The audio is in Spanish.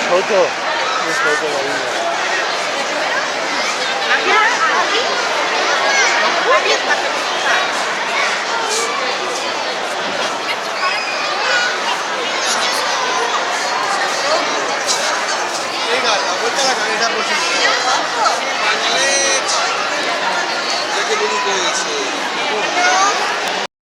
foto. Una foto la vida. Venga, la vuelta a la cabeza por si ¡Qué bonito es!